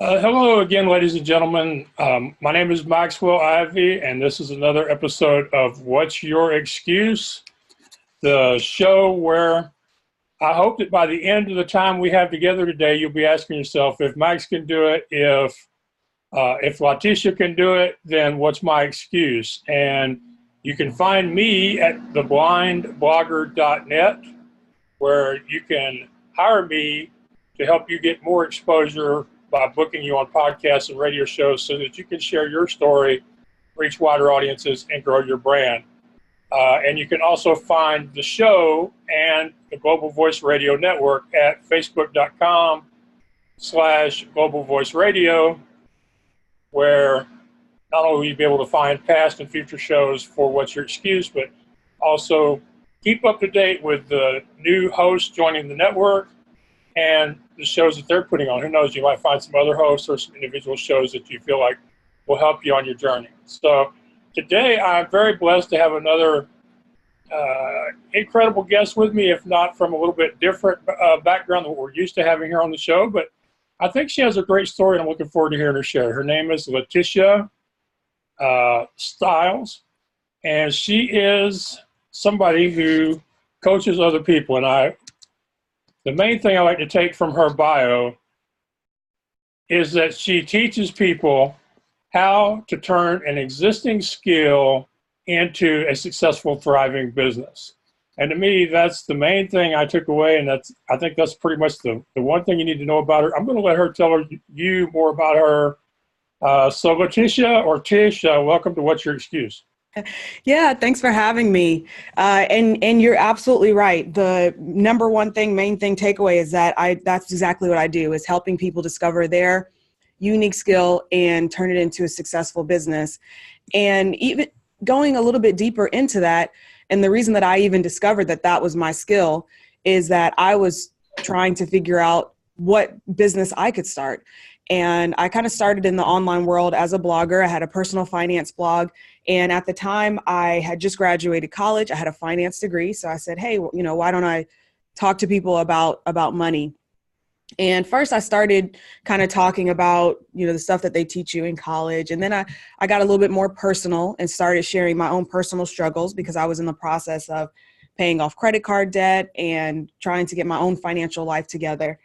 Hello again, ladies and gentlemen. My name is Maxwell Ivy, and this is another episode of What's Your Excuse? The show where I hope that by the end of the time we have together today, you'll be asking yourself, if Max can do it, if Latisha can do it, then what's my excuse? And you can find me at theblindblogger.net, where you can hire me to help you get more exposure by booking you on podcasts and radio shows so that you can share your story, reach wider audiences, and grow your brand. And you can also find the show and the Global Voice Radio Network at facebook.com/Global Voice Radio, where not only will you be able to find past and future shows for What's Your Excuse, but also keep up to date with the new hosts joining the network and the shows that they're putting on. Who knows, you might find some other hosts or some individual shows that you feel like will help you on your journey. So today I'm very blessed to have another incredible guest with me, if not from a little bit different background than what we're used to having here on the show. But I think she has a great story, and I'm looking forward to hearing her share. Her name is Latisha Styles, and she is somebody who coaches other people. And the main thing I like to take from her bio is that she teaches people how to turn an existing skill into a successful, thriving business. And to me, that's the main thing I took away, and I think that's pretty much the one thing you need to know about her. I'm going to let her tell you more about her. So Latisha, or Tish, welcome to What's Your Excuse? Yeah, thanks for having me. And you're absolutely right. The number one thing, main thing takeaway is that that's exactly what I do, is helping people discover their unique skill and turn it into a successful business. And even going a little bit deeper into that, and the reason that I even discovered that that was my skill is that I was trying to figure out what business I could start. And I kind of started in the online world as a blogger. I had a personal finance blog. And at the time I had just graduated college. I had a finance degree. So I said, hey, why don't I talk to people about money? And first I started kind of talking about, the stuff that they teach you in college. And then I got a little bit more personal and started sharing my own personal struggles, because I was in the process of paying off credit card debt and trying to get my own financial life together.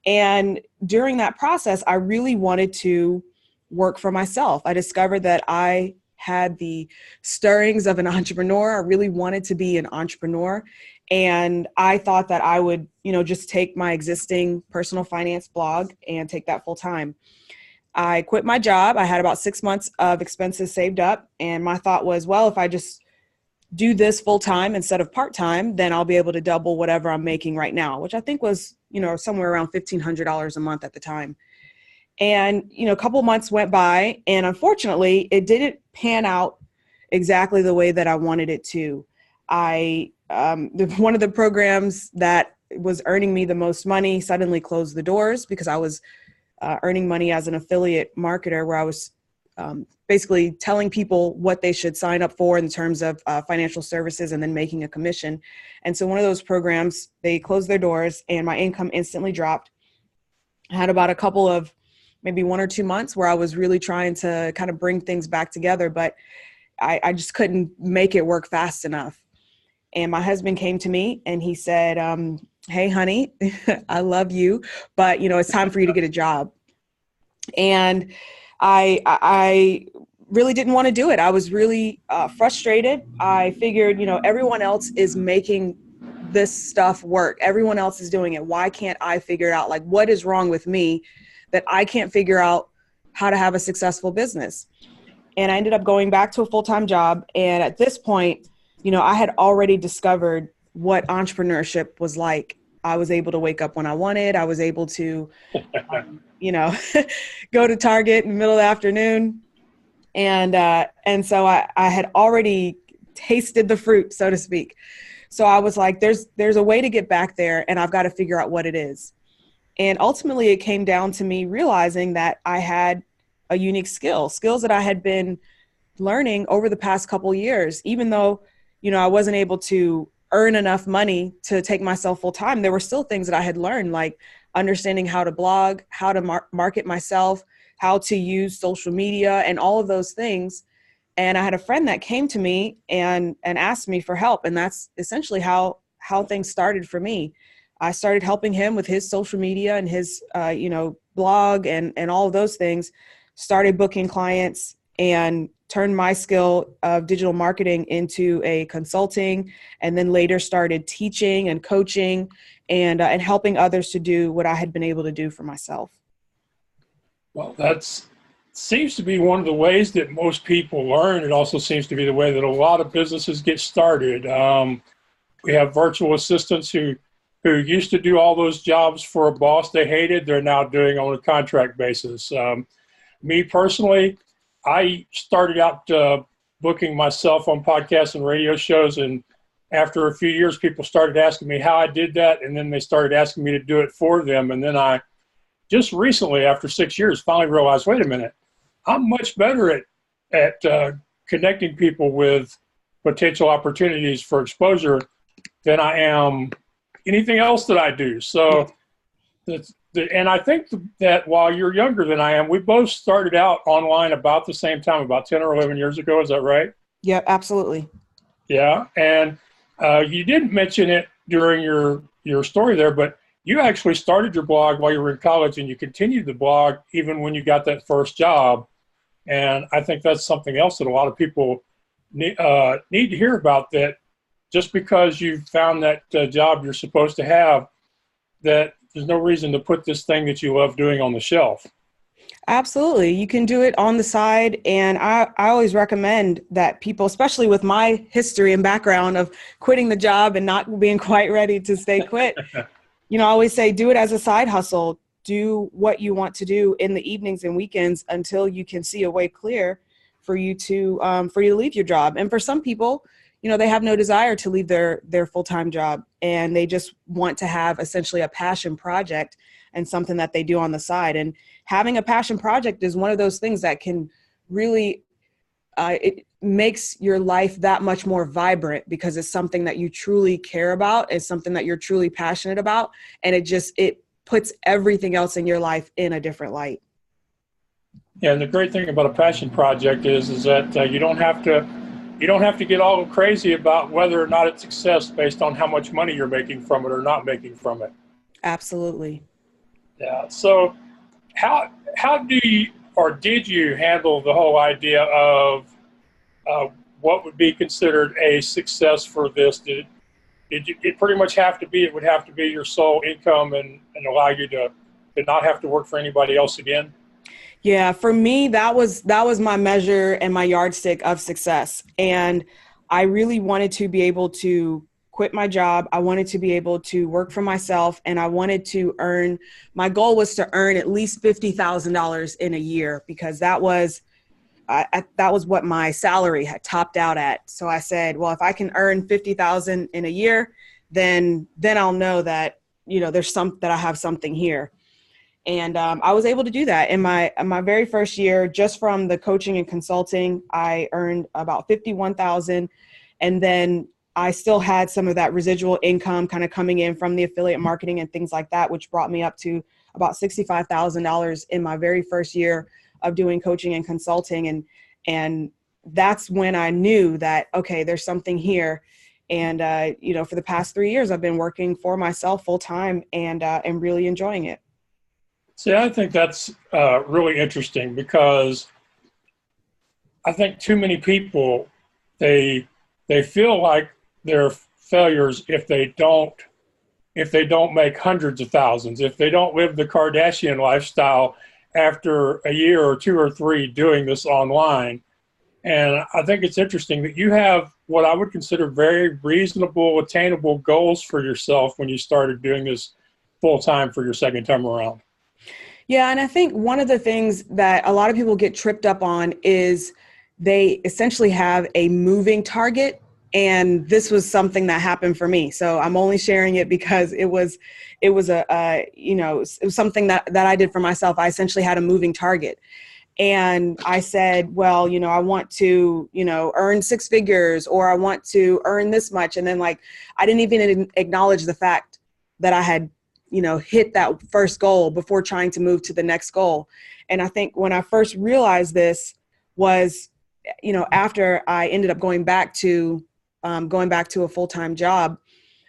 And during that process, I really wanted to work for myself. I discovered that I had the stirrings of an entrepreneur. I really wanted to be an entrepreneur. And I thought that I would, just take my existing personal finance blog and take that full time. I quit my job. I had about 6 months of expenses saved up. And my thought was, well, if I just do this full time instead of part time, then I'll be able to double whatever I'm making right now, which I think was, somewhere around $1,500 a month at the time. And, a couple months went by, and unfortunately it didn't pan out exactly the way that I wanted it to. One of the programs that was earning me the most money suddenly closed the doors, because I was earning money as an affiliate marketer, where I was basically telling people what they should sign up for in terms of financial services and then making a commission. And so one of those programs, they closed their doors and my income instantly dropped. I had about a couple of maybe 1 or 2 months where I was really trying to kind of bring things back together, but I just couldn't make it work fast enough. And my husband came to me and he said, hey, honey, I love you, but it's time for you to get a job. And I really didn't want to do it. I was really frustrated. I figured, everyone else is making this stuff work. Everyone else is doing it. Why can't I figure it out? Like, what is wrong with me that I can't figure out how to have a successful business? And I ended up going back to a full-time job. And at this point, I had already discovered what entrepreneurship was like. I was able to wake up when I wanted. I was able to, go to Target in the middle of the afternoon. And so I had already tasted the fruit, so to speak. So I was like, there's a way to get back there, and I've got to figure out what it is. And ultimately it came down to me realizing that I had a unique skills that I had been learning over the past couple of years. Even though, I wasn't able to earn enough money to take myself full time, there were still things that I had learned, like understanding how to blog, how to market myself, how to use social media and all of those things. And I had a friend that came to me and asked me for help. And that's essentially how things started for me. I started helping him with his social media and his, blog and all of those things, started booking clients and turned my skill of digital marketing into a consulting, and then later started teaching and coaching and helping others to do what I had been able to do for myself. Well, that's seems to be one of the ways that most people learn. It also seems to be the way that a lot of businesses get started. We have virtual assistants who used to do all those jobs for a boss they hated. They're now doing on a contract basis. Me personally, I started out booking myself on podcasts and radio shows, and after a few years, people started asking me how I did that, and then they started asking me to do it for them. And then I just recently, after 6 years, finally realized, wait a minute, I'm much better at connecting people with potential opportunities for exposure than I am anything else that I do. So, and I think that while you're younger than I am, we both started out online about the same time, about 10 or 11 years ago. Is that right? Yep, absolutely. Yeah. And you didn't mention it during your story there, but you actually started your blog while you were in college, and you continued the blog even when you got that first job. And I think that's something else that a lot of people need to hear about, that just because you found that job you're supposed to have, that there's no reason to put this thing that you love doing on the shelf. Absolutely. You can do it on the side. And I always recommend that people, especially with my history and background of quitting the job and not being quite ready to stay quit, I always say, do it as a side hustle. Do what you want to do in the evenings and weekends until you can see a way clear for you to leave your job. And for some people, they have no desire to leave their full-time job, and they just want to have essentially a passion project and something that they do on the side. And having a passion project is one of those things that can really, it makes your life that much more vibrant, because it's something that you truly care about. It's something that you're truly passionate about. And it puts everything else in your life in a different light. Yeah, and the great thing about a passion project is that you don't have to get all crazy about whether or not it's success based on how much money you're making from it or not making from it. Absolutely. Yeah. So how do you, or did you handle the whole idea of what would be considered a success for this? Did it pretty much have to be, it would have to be your sole income and allow you to not have to work for anybody else again? Yeah, for me, that was my measure and my yardstick of success. And I really wanted to be able to quit my job. I wanted to be able to work for myself, and I wanted to my goal was to earn at least $50,000 in a year, because that was what my salary had topped out at. So I said, well, if I can earn $50,000 in a year, then I'll know that, there's that I have something here. And I was able to do that in my very first year. Just from the coaching and consulting, I earned about $51,000, and then I still had some of that residual income kind of coming in from the affiliate marketing and things like that, which brought me up to about $65,000 in my very first year of doing coaching and consulting. And that's when I knew that, okay, there's something here. And for the past 3 years, I've been working for myself full time and really enjoying it. See, I think that's really interesting, because I think too many people, they feel like they're failures if they don't make hundreds of thousands, if they don't live the Kardashian lifestyle after a year or 2 or 3 doing this online. And I think it's interesting that you have what I would consider very reasonable, attainable goals for yourself when you started doing this full time for your second time around. Yeah, and I think one of the things that a lot of people get tripped up on is they essentially have a moving target. And this was something that happened for me. So I'm only sharing it because it was something that I did for myself. I essentially had a moving target. And I said, well, I want to, earn 6 figures, or I want to earn this much. And then I didn't even acknowledge the fact that I had hit that first goal before trying to move to the next goal. And I think when I first realized this was, after I ended up going back to a full-time job,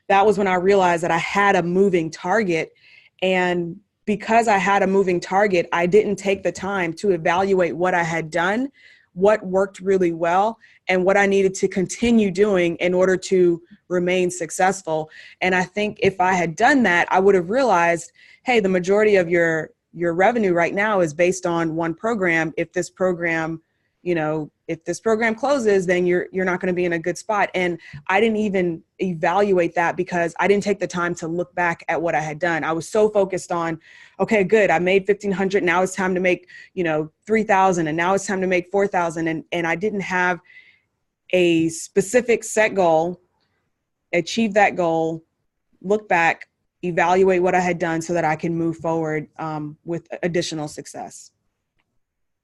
that was when I realized that I had a moving target. And because I had a moving target, I didn't take the time to evaluate what I had done, what worked really well, and what I needed to continue doing in order to remain successful. And I think if I had done that, I would have realized, hey, the majority of your revenue right now is based on one program. If this program closes, then you're not going to be in a good spot. And I didn't even evaluate that because I didn't take the time to look back at what I had done. I was so focused on, okay, good, I made 1,500. Now it's time to make, 3,000, and now it's time to make 4,000. And I didn't have a specific set goal, achieve that goal, look back, evaluate what I had done so that I can move forward with additional success.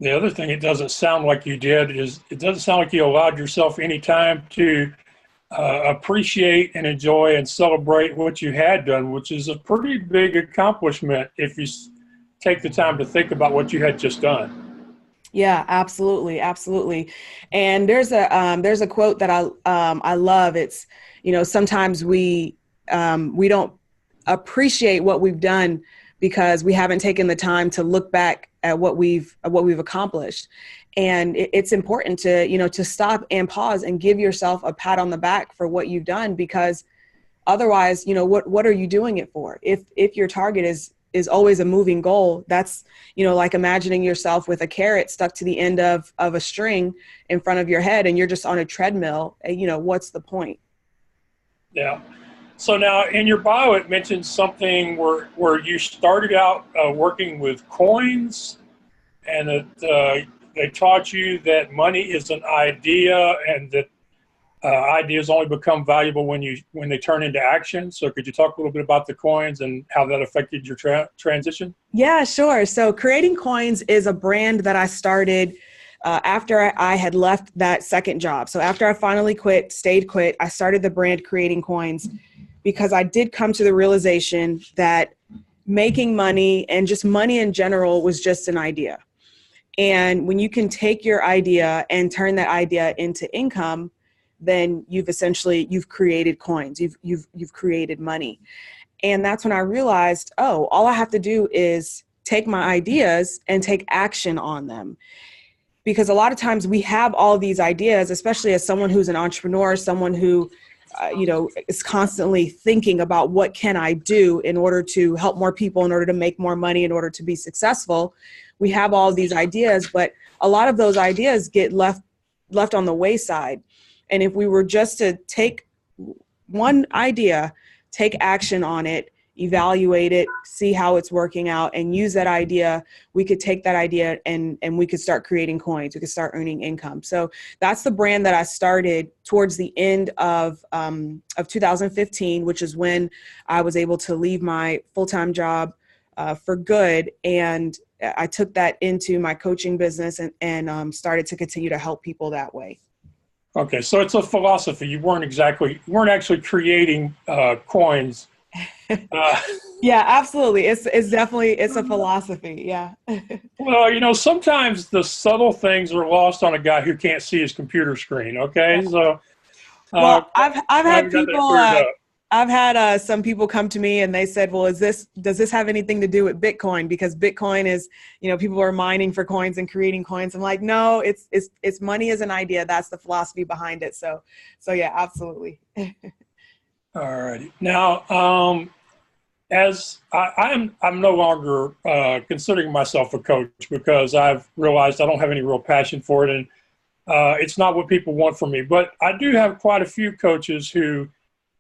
The other thing it doesn't sound like you did is it doesn't sound like you allowed yourself any time to appreciate and enjoy and celebrate what you had done, which is a pretty big accomplishment if you take the time to think about what you had just done. Yeah, absolutely. Absolutely. And there's a quote that I love. It's, sometimes we don't appreciate what we've done because we haven't taken the time to look back at what we've accomplished. And it's important to, to stop and pause and give yourself a pat on the back for what you've done, because otherwise, what are you doing it for? If your target is always a moving goal, that's, like imagining yourself with a carrot stuck to the end of a string in front of your head and you're just on a treadmill, what's the point? Yeah. So now in your bio, it mentions something where you started out working with coins, and that they taught you that money is an idea, and that ideas only become valuable when they turn into action. So could you talk a little bit about the coins and how that affected your transition? Yeah, sure. So Creating Coins is a brand that I started after I had left that second job. So after I finally stayed quit, I started the brand Creating Coins because I did come to the realization that making money and just money in general was just an idea. And when you can take your idea and turn that idea into income, then you've created coins, you've created money. And that's when I realized, all I have to do is take my ideas and take action on them. Because a lot of times we have all these ideas, especially as someone who's an entrepreneur, someone who is constantly thinking about what can I do in order to help more people, in order to make more money, in order to be successful. We have all these ideas, but a lot of those ideas get left on the wayside. And if we were just to take one idea, take action on it, evaluate it, see how it's working out, and use that idea, we could take that idea and we could start creating coins. We could start earning income. So that's the brand that I started towards the end of 2015, which is when I was able to leave my full-time job for good. And I took that into my coaching business and started to continue to help people that way. Okay, so it's a philosophy. You weren't actually creating coins. Yeah, absolutely. It's definitely a philosophy. Yeah. Well, sometimes the subtle things are lost on a guy who can't see his computer screen. Okay, so well, I've had people. I've had some people come to me and they said, well, does this have anything to do with Bitcoin? Because Bitcoin is, people are mining for coins and creating coins. I'm like, no, it's money is an idea. That's the philosophy behind it. So yeah, absolutely. All righty. Now, as I'm no longer considering myself a coach because I've realized I don't have any real passion for it, and it's not what people want from me. But I do have quite a few coaches who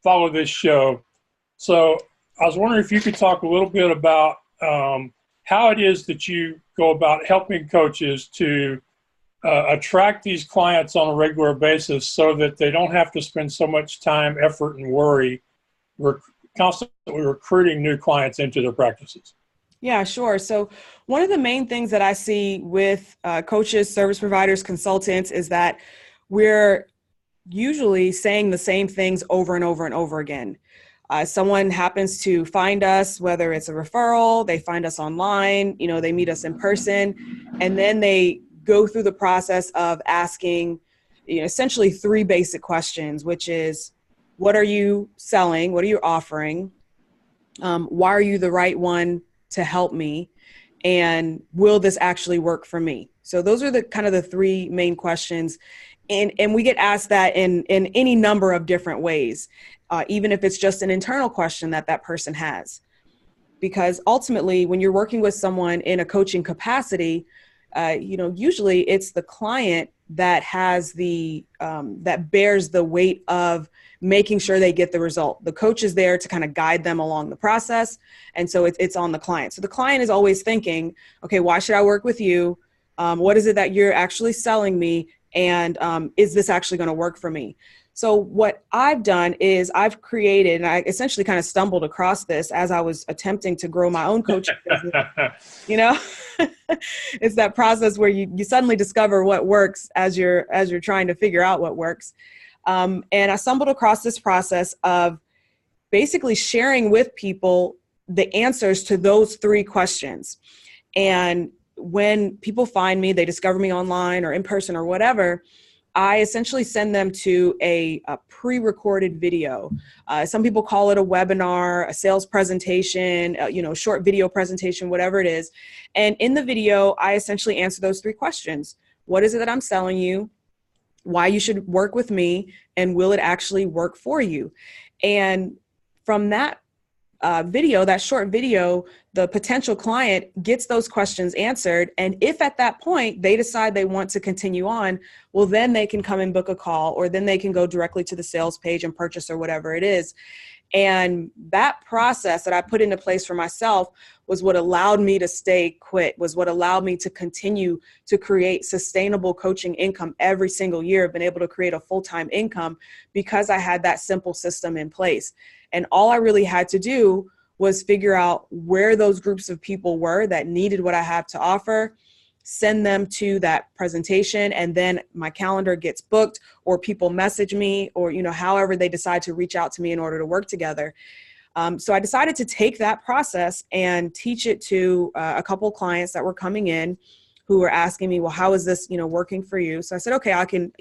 follow this show. So I was wondering if you could talk a little bit about how it is that you go about helping coaches to attract these clients on a regular basis so that they don't have to spend so much time, effort, and worry constantly recruiting new clients into their practices. Yeah, sure. So one of the main things that I see with coaches, service providers, consultants is that we're usually saying the same things over and over and over again. Someone happens to find us, whether it's a referral, they find us online, they meet us in person, and then they go through the process of asking, essentially 3 basic questions, which is, what are you selling? What are you offering? Why are you the right one to help me? And will this actually work for me? So those are the kind of the 3 main questions. And we get asked that in any number of different ways, even if it's just an internal question that person has. Because ultimately, when you're working with someone in a coaching capacity, usually it's the client that has that bears the weight of making sure they get the result. The coach is there to kind of guide them along the process. And so it's on the client. So the client is always thinking, okay, why should I work with you? What is it that you're actually selling me? And is this actually going to work for me? So what I've done is I've created, and I essentially kind of stumbled across this as I was attempting to grow my own coaching business. It's that process where you suddenly discover what works as you're trying to figure out what works. And I stumbled across this process of basically sharing with people the answers to those 3 questions. And when people find me, they discover me online or in person or whatever, I essentially send them to a pre-recorded video. Some people call it a webinar, a sales presentation, short video presentation, whatever it is. And in the video, I essentially answer those 3 questions. What is it that I'm selling you? Why you should work with me? And will it actually work for you? And from that video, that short video, the potential client gets those questions answered. And if at that point they decide they want to continue on, well, then they can come and book a call, or then they can go directly to the sales page and purchase or whatever it is. And that process that I put into place for myself was what allowed me to stay quit, was what allowed me to continue to create sustainable coaching income every single year. I've been able to create a full-time income because I had that simple system in place. And all I really had to do was figure out where those groups of people were that needed what I have to offer, send them to that presentation, and then my calendar gets booked, or people message me, or, however they decide to reach out to me in order to work together. So I decided to take that process and teach it to a couple of clients that were coming in who were asking me, well, how is this, working for you? So I said, okay, I can,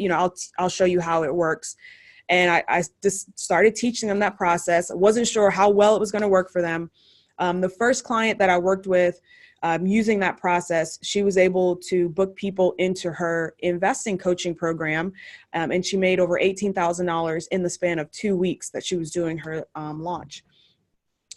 I'll show you how it works. And I just started teaching them that process. I wasn't sure how well it was going to work for them. The first client that I worked with using that process, she was able to book people into her investing coaching program. And she made over $18,000 in the span of 2 weeks that she was doing her launch.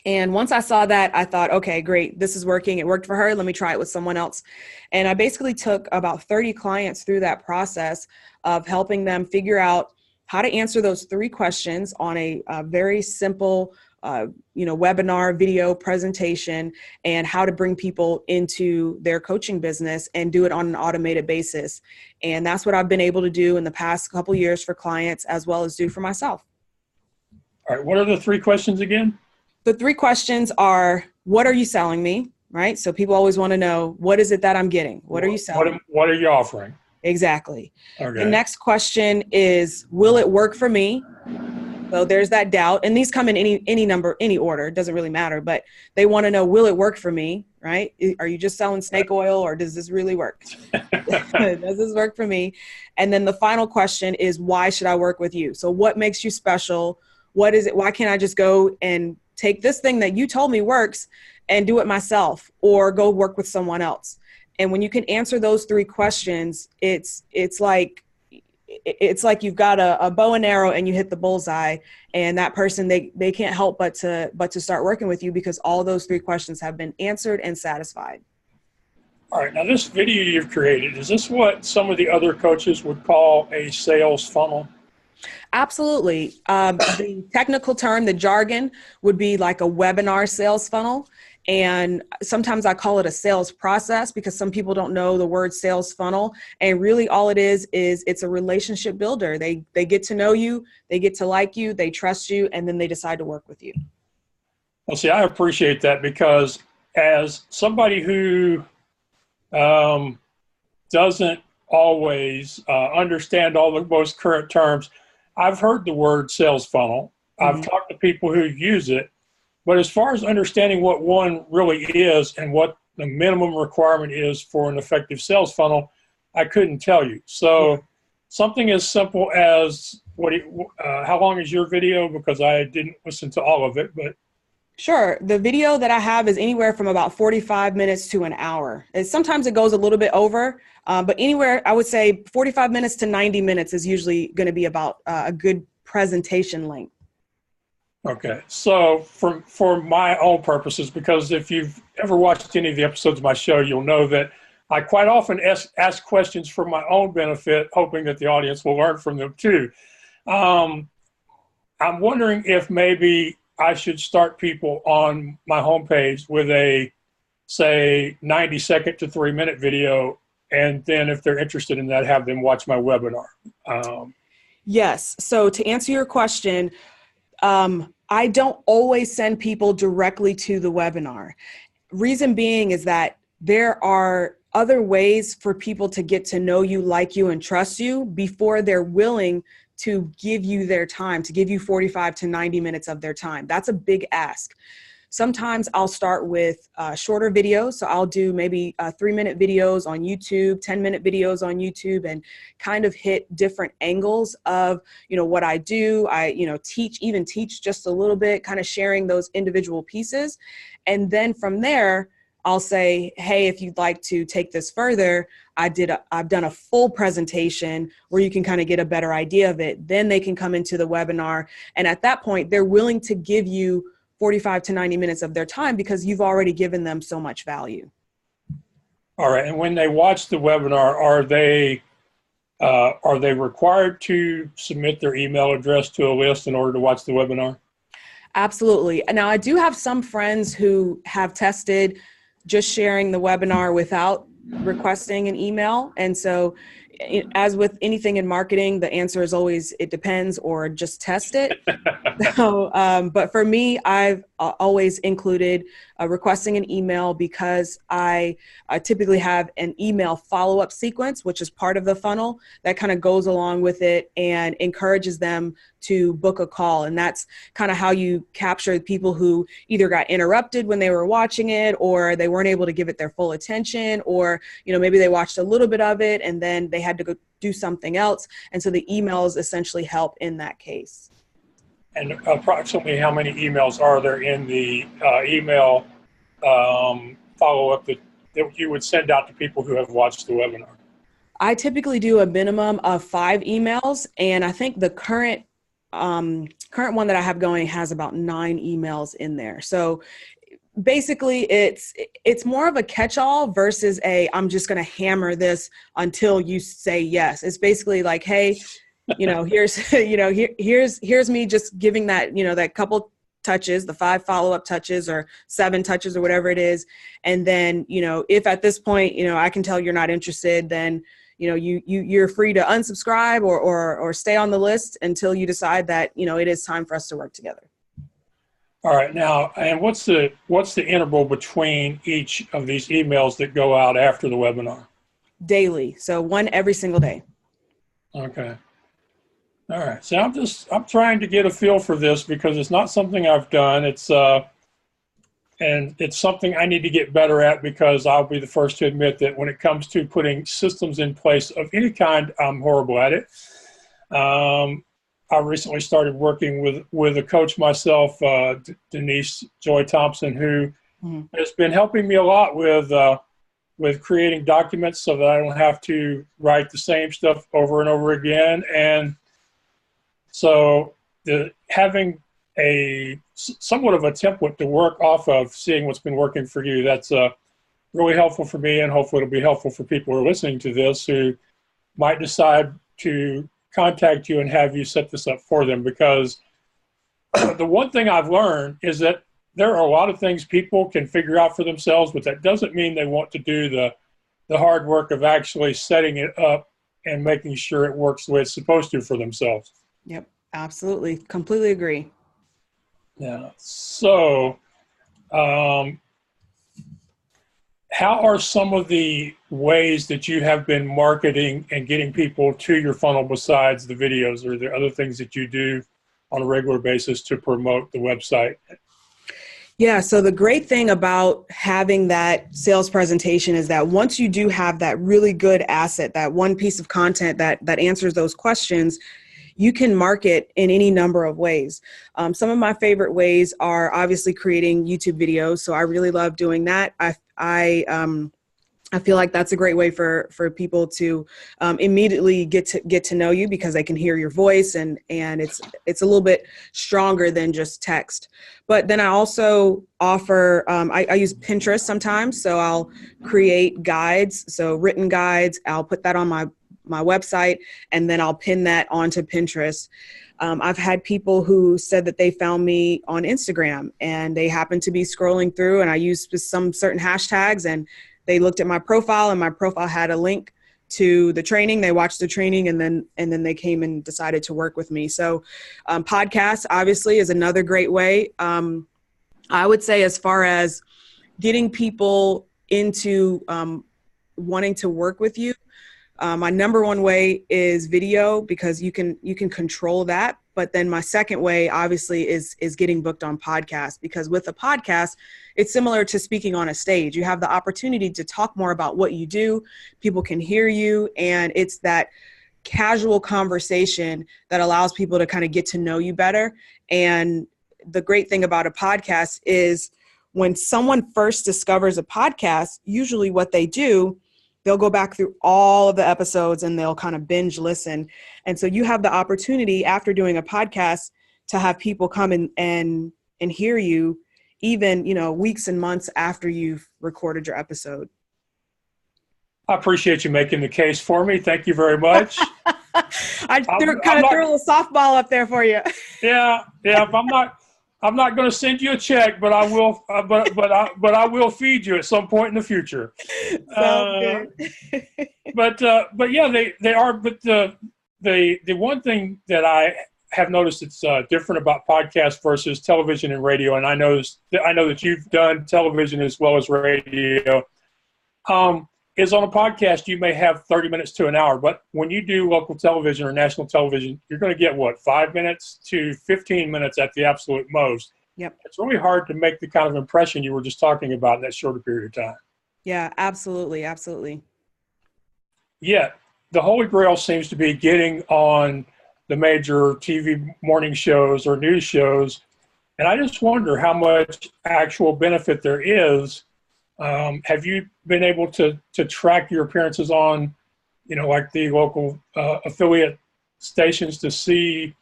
And once I saw that, I thought, okay, great, this is working. It worked for her. Let me try it with someone else. And I basically took about 30 clients through that process of helping them figure out how to answer those 3 questions on a very simple, webinar video presentation, and how to bring people into their coaching business and do it on an automated basis. And that's what I've been able to do in the past couple of years for clients, as well as do for myself. All right. What are the 3 questions again? The 3 questions are, what are you selling me? Right? So people always want to know, what is it that I'm getting? What are you selling? What are you offering? Exactly. Okay. The next question is, will it work for me? So there's that doubt. And these come in any order. It doesn't really matter, but they want to know, will it work for me? Right? Are you just selling snake oil, or does this really work? Does this work for me? And then the final question is, why should I work with you? So what makes you special? What is it? Why can't I just go and take this thing that you told me works and do it myself, or go work with someone else? And when you can answer those 3 questions, it's like you've got a bow and arrow and you hit the bullseye, and that person, they can't help but to start working with you, because all those 3 questions have been answered and satisfied. All right. Now, this video you've created, is this what some of the other coaches would call a sales funnel? Absolutely. The technical term, the jargon, would be like a webinar sales funnel. And sometimes I call it a sales process, because some people don't know the word sales funnel. And really all it is it's a relationship builder. They get to know you, they get to like you, they trust you, and then they decide to work with you. Well, see, I appreciate that, because as somebody who doesn't always understand all the most current terms, I've heard the word sales funnel, I've talked to people who use it, but as far as understanding what one really is and what the minimum requirement is for an effective sales funnel, I couldn't tell you. So something as simple as how long is your video? Because I didn't listen to all of it, but. Sure. The video that I have is anywhere from about 45 minutes to an hour. Sometimes it goes a little bit over, but anywhere, I would say 45 minutes to 90 minutes is usually going to be about a good presentation length. Okay. So for my own purposes, because if you've ever watched any of the episodes of my show, you'll know that I quite often ask questions for my own benefit, hoping that the audience will learn from them too. I'm wondering if maybe I should start people on my homepage with a, say, 90-second to 3-minute video, and then if they're interested in that, have them watch my webinar. Yes. So to answer your question, I don't always send people directly to the webinar. Reason being is that there are other ways for people to get to know you, like you, and trust you before they're willing to give you their time, to give you 45 to 90 minutes of their time. That's a big ask. Sometimes I'll start with shorter videos. So I'll do maybe 3-minute videos on YouTube, 10-minute videos on YouTube, and kind of hit different angles of, what I do. I, teach just a little bit, kind of sharing those individual pieces. And then from there, I'll say, hey, if you'd like to take this further, I've done a full presentation where you can kind of get a better idea of it. Then they can come into the webinar. And at that point, they're willing to give you 45 to 90 minutes of their time because you've already given them so much value. All right. And when they watch the webinar, are they required to submit their email address to a list in order to watch the webinar? Absolutely. Now, I do have some friends who have tested just sharing the webinar without requesting an email. And so as with anything in marketing, the answer is always, it depends, or just test it. So, but for me, I've always included requesting an email because I typically have an email follow-up sequence, which is part of the funnel that kind of goes along with it and encourages them to book a call. And that's kind of how you capture people who either got interrupted when they were watching it, or they weren't able to give it their full attention, or, maybe they watched a little bit of it and then they had to go do something else. And so the emails essentially help in that case. And approximately how many emails are there in the email follow-up that you would send out to people who have watched the webinar? I typically do a minimum of 5 emails, and I think the current one that I have going has about 9 emails in there. So basically it's more of a catch-all versus I'm just going to hammer this until you say yes. It's basically like, hey, here's me just giving that, that couple touches, the 5 follow-up touches or 7 touches or whatever it is. And then, if at this point, I can tell you're not interested, then, you're free to unsubscribe or stay on the list until you decide that, it is time for us to work together. All right. Now, and what's the interval between each of these emails that go out after the webinar? Daily. So 1 every single day. Okay. All right. So I'm trying to get a feel for this because it's not something I've done. And it's something I need to get better at, because I'll be the first to admit that when it comes to putting systems in place of any kind, I'm horrible at it. I recently started working with a coach myself, Denise Joy Thompson, who has been helping me a lot with creating documents so that I don't have to write the same stuff over and over again. And so having somewhat of a template to work off of, seeing what's been working for you, that's really helpful for me, and hopefully it'll be helpful for people who are listening to this who might decide to contact you and have you set this up for them. Because the one thing I've learned is that there are a lot of things people can figure out for themselves, but that doesn't mean they want to do the hard work of actually setting it up and making sure it works the way it's supposed to for themselves. Yep, absolutely. Completely agree. Yeah. So, how are some of the ways that you have been marketing and getting people to your funnel besides the videos? Are there other things that you do on a regular basis to promote the website? Yeah. So the great thing about having that sales presentation is that once you do have that really good asset, that one piece of content that answers those questions, you can market in any number of ways. Some of my favorite ways are obviously creating YouTube videos. So I really love doing that. I feel like that's a great way for people to immediately get to know you because they can hear your voice, and it's a little bit stronger than just text. But then I also offer, I use Pinterest sometimes, so I'll create guides, so written guides. I'll put that on my website, and then I'll pin that onto Pinterest. I've had people who said that they found me on Instagram and they happened to be scrolling through, and I used some certain hashtags, and they looked at my profile, and my profile had a link to the training. They watched the training, and then they came and decided to work with me. So podcasts obviously is another great way. I would say as far as getting people into wanting to work with you, my number one way is video, because you can control that. But then my second way obviously is getting booked on podcasts, because with a podcast, it's similar to speaking on a stage. You have the opportunity to talk more about what you do. People can hear you, and it's that casual conversation that allows people to kind of get to know you better. And the great thing about a podcast is when someone first discovers a podcast, usually what they do, they'll go back through all of the episodes and they'll kind of binge listen. And so you have the opportunity after doing a podcast to have people come in and hear you even, weeks and months after you've recorded your episode. I appreciate you making the case for me. Thank you very much. I threw a little softball up there for you. Yeah. I'm not going to send you a check, but I will. But I will feed you at some point in the future. Sounds good. But yeah, they are. But the one thing that I have noticed it's different about podcasts versus television and radio, and I know that you've done television as well as radio. Is on a podcast, you may have 30 minutes to an hour, but when you do local television or national television, you're going to get 5 minutes to 15 minutes at the absolute most. Yep. It's really hard to make the kind of impression you were just talking about in that shorter period of time. Yeah, absolutely. Absolutely. Yet the Holy Grail seems to be getting on the major TV morning shows or news shows. And I just wonder how much actual benefit there is. Have you been able to track your appearances on, like the local affiliate stations to see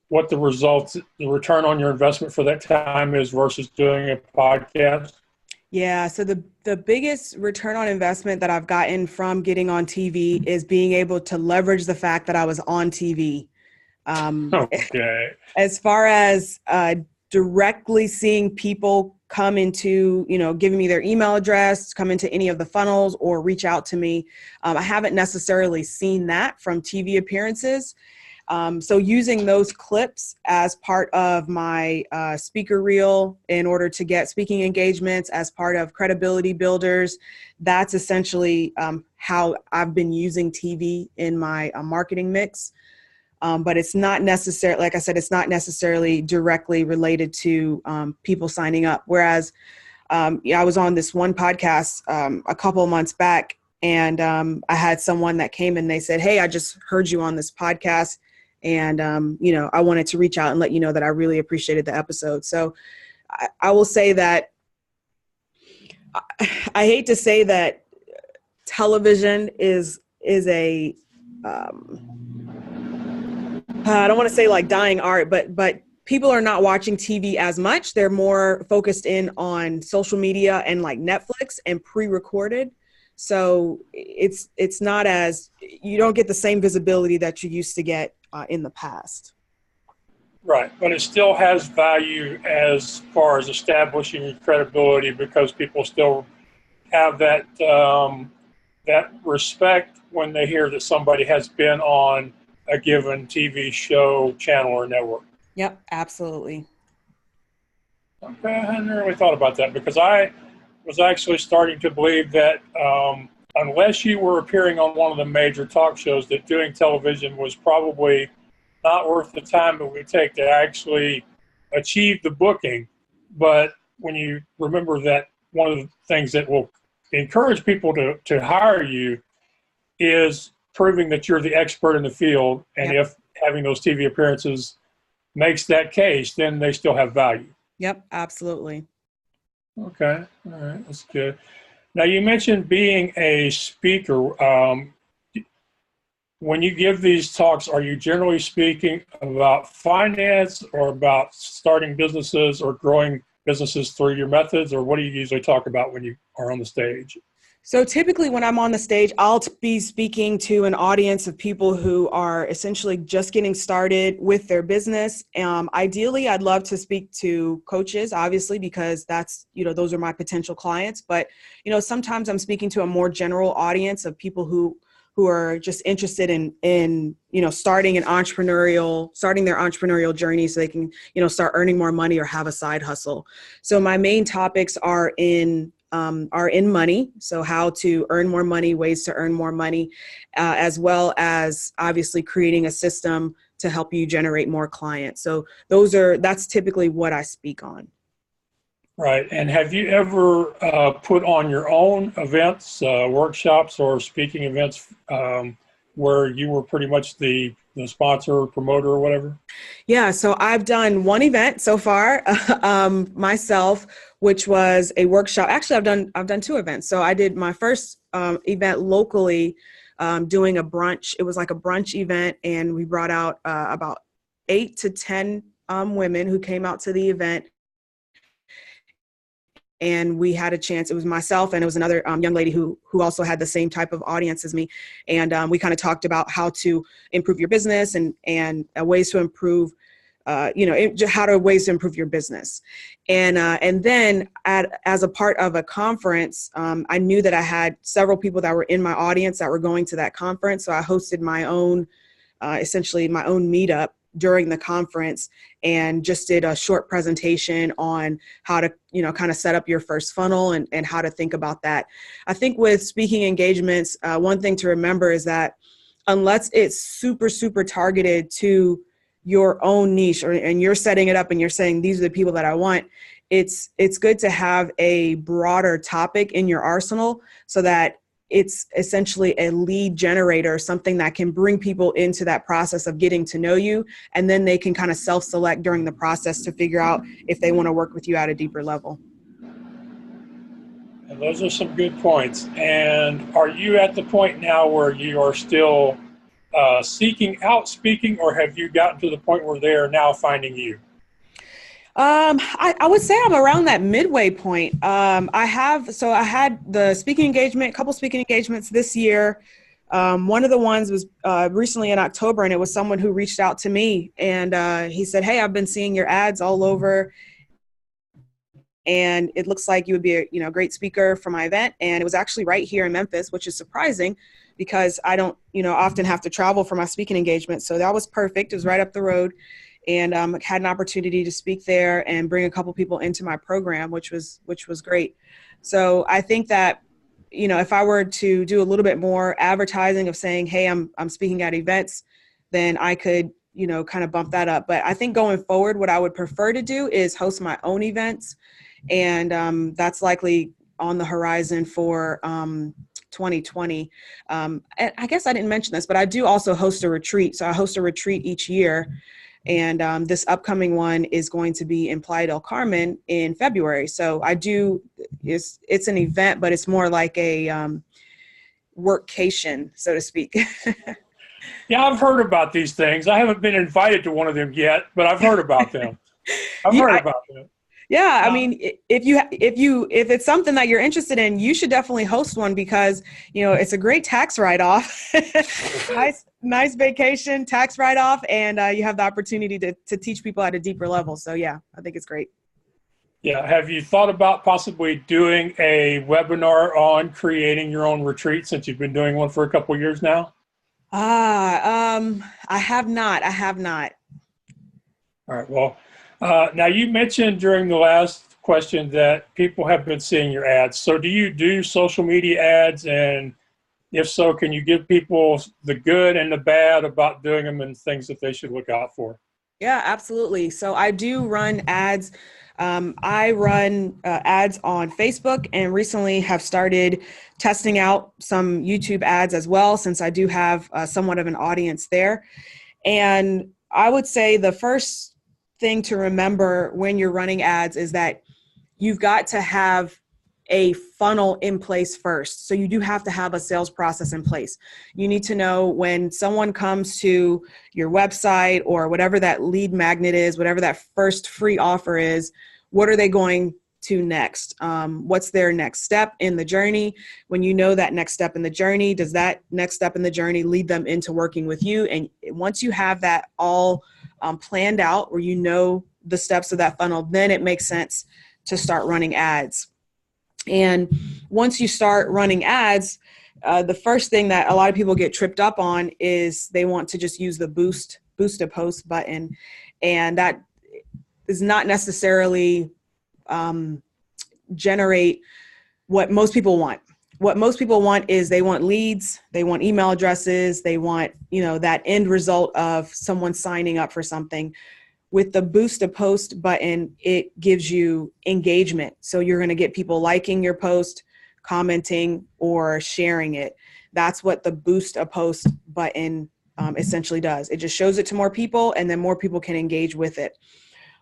what the results, the return on your investment for that time is versus doing a podcast? Yeah. So the biggest return on investment that I've gotten from getting on TV is being able to leverage the fact that I was on TV. Okay. As far as directly seeing people come into, giving me their email address, come into any of the funnels or reach out to me. I haven't necessarily seen that from TV appearances. So using those clips as part of my speaker reel in order to get speaking engagements as part of credibility builders, that's essentially how I've been using TV in my marketing mix. But it's not necessarily, like I said, it's not necessarily directly related to people signing up. Whereas I was on this one podcast a couple of months back, and I had someone that came and they said, "Hey, I just heard you on this podcast, and I wanted to reach out and let you know that I really appreciated the episode." So I will say that I hate to say that television is a I don't want to say like dying art, but people are not watching TV as much. They're more focused in on social media and like Netflix and pre-recorded. So it's not as, you don't get the same visibility that you used to get in the past. Right, but it still has value as far as establishing credibility, because people still have that that respect when they hear that somebody has been on a given TV show, channel, or network. Yep, absolutely. Okay, I hadn't really thought about that, because I was actually starting to believe that unless you were appearing on one of the major talk shows, that doing television was probably not worth the time it would take to actually achieve the booking. But when you remember that one of the things that will encourage people to hire you is proving that you're the expert in the field. And Yep. if having those TV appearances makes that case, then they still have value. Yep, absolutely. Okay. All right. That's good. Now, you mentioned being a speaker. When you give these talks, are you generally speaking about finance or about starting businesses or growing businesses through your methods, or what do you usually talk about when you are on the stage? So typically when I'm on the stage, I'll be speaking to an audience of people who are essentially just getting started with their business. Ideally, I'd love to speak to coaches, obviously, because that's, those are my potential clients. But, sometimes I'm speaking to a more general audience of people who are just interested in starting their entrepreneurial journey so they can, start earning more money or have a side hustle. So my main topics are in money. So how to earn more money, ways to earn more money, as well as obviously creating a system to help you generate more clients. So that's typically what I speak on. Right. And have you ever put on your own events, workshops, or speaking events where you were pretty much the sponsor or promoter or whatever? Yeah. So I've done one event so far myself, which was a workshop. Actually, I've done two events. So I did my first event locally, doing a brunch. It was like a brunch event, and we brought out about 8 to 10 women who came out to the event. And we had a chance. It was myself and it was another young lady who also had the same type of audience as me. And we kind of talked about how to improve your business and ways to improve, ways to improve your business. And then as a part of a conference, I knew that I had several people that were in my audience that were going to that conference. So I hosted my own, essentially my own meetup during the conference and just did a short presentation on how to, kind of set up your first funnel and how to think about that. I think with speaking engagements, one thing to remember is that unless it's super, super targeted to your own niche and you're setting it up and you're saying, these are the people that I want, it's good to have a broader topic in your arsenal so that it's essentially a lead generator, something that can bring people into that process of getting to know you. And then they can kind of self-select during the process to figure out if they want to work with you at a deeper level. And those are some good points. And are you at the point now where you are still seeking out speaking, or have you gotten to the point where they are now finding you? I would say I'm around that midway point. I had the speaking engagement, couple speaking engagements this year. One of the ones was recently in October, and it was someone who reached out to me and he said, "Hey, I've been seeing your ads all over, and it looks like you would be a great speaker for my event." And it was actually right here in Memphis, which is surprising because I don't often have to travel for my speaking engagement. So that was perfect. It was right up the road. And had an opportunity to speak there and bring a couple people into my program, which was great. So I think that, if I were to do a little bit more advertising of saying, hey, I'm speaking at events, then I could, kind of bump that up. But I think going forward, what I would prefer to do is host my own events. And that's likely on the horizon for 2020. And I guess I didn't mention this, but I do also host a retreat. So I host a retreat each year. And this upcoming one is going to be in Playa del Carmen in February. So it's an event, but it's more like a workcation, so to speak. Yeah, I've heard about these things. I haven't been invited to one of them yet, but I've heard about them. Yeah, I mean, if it's something that you're interested in, you should definitely host one because, it's a great tax write-off. nice vacation, tax write-off, and you have the opportunity to teach people at a deeper level. So yeah, I think it's great. Yeah. Have you thought about possibly doing a webinar on creating your own retreat since you've been doing one for a couple of years now? I have not. All right. Well, now you mentioned during the last question that people have been seeing your ads. So do you do social media ads, and If so, can you give people the good and the bad about doing them and things that they should look out for? Yeah, absolutely. So I do run ads. I run ads on Facebook and recently have started testing out some YouTube ads as well, since I do have somewhat of an audience there. And I would say the first thing to remember when you're running ads is that you've got to have a funnel in place first. So you do have to have a sales process in place. You need to know when someone comes to your website or whatever that lead magnet is, whatever that first free offer is, what are they going to next? What's their next step in the journey? When you know that next step in the journey, does that next step in the journey lead them into working with you? And once you have that all planned out, where you know the steps of that funnel, then it makes sense to start running ads. And once you start running ads, the first thing that a lot of people get tripped up on is they want to just use the boost a post button. And that is not necessarily generate what most people want. What most people want is they want leads, they want email addresses, they want, that end result of someone signing up for something. With the boost a post button, it gives you engagement. So you're going to get people liking your post, commenting, or sharing it. That's what the boost a post button essentially does. It just shows it to more people, and then more people can engage with it.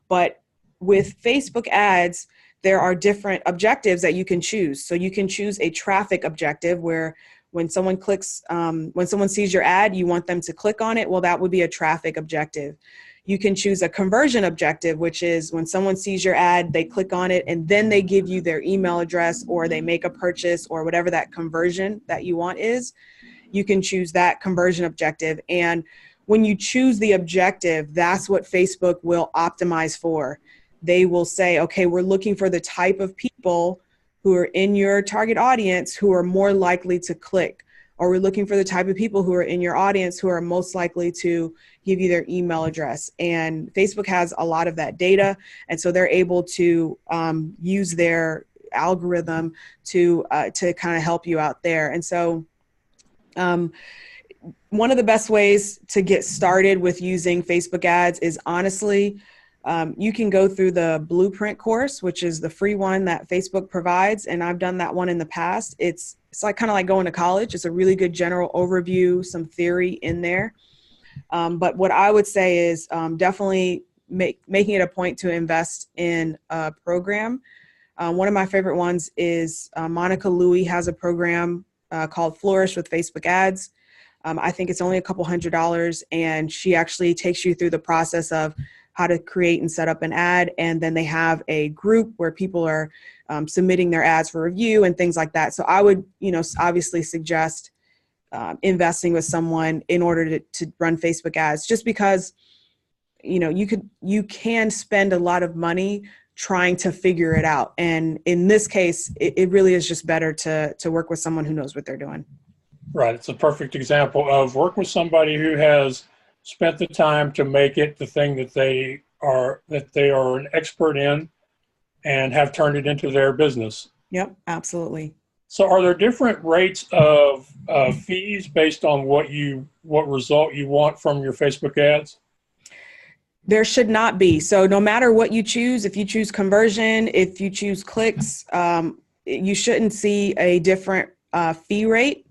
But with Facebook ads, there are different objectives that you can choose. So you can choose a traffic objective where when someone sees your ad, you want them to click on it. Well, that would be a traffic objective. You can choose a conversion objective, which is when someone sees your ad, they click on it and then they give you their email address or they make a purchase or whatever that conversion that you want is. You can choose that conversion objective. And when you choose the objective, that's what Facebook will optimize for. They will say, okay, we're looking for the type of people who are in your target audience who are more likely to click. Or we're looking for the type of people who are in your audience who are most likely to give you their email address. And Facebook has a lot of that data. And so they're able to use their algorithm to kind of help you out there. And so one of the best ways to get started with using Facebook ads is honestly, you can go through the Blueprint course, which is the free one that Facebook provides. And I've done that one in the past. It's like kind of like going to college. It's a really good general overview, some theory in there. But what I would say is definitely making it a point to invest in a program. One of my favorite ones is Monica Louie has a program called Flourish with Facebook Ads. I think it's only a couple $100, and she actually takes you through the process of how to create and set up an ad. And then they have a group where people are submitting their ads for review and things like that. So I would, obviously suggest investing with someone in order to run Facebook ads, just because, you can spend a lot of money trying to figure it out. And in this case, it really is just better to work with someone who knows what they're doing. Right. It's a perfect example of work with somebody who has spent the time to make it the thing that they are an expert in and have turned it into their business. Yep, absolutely. So are there different rates of fees based on what result you want from your Facebook ads? There should not be. So no matter what you choose, if you choose conversion, if you choose clicks, you shouldn't see a different fee rate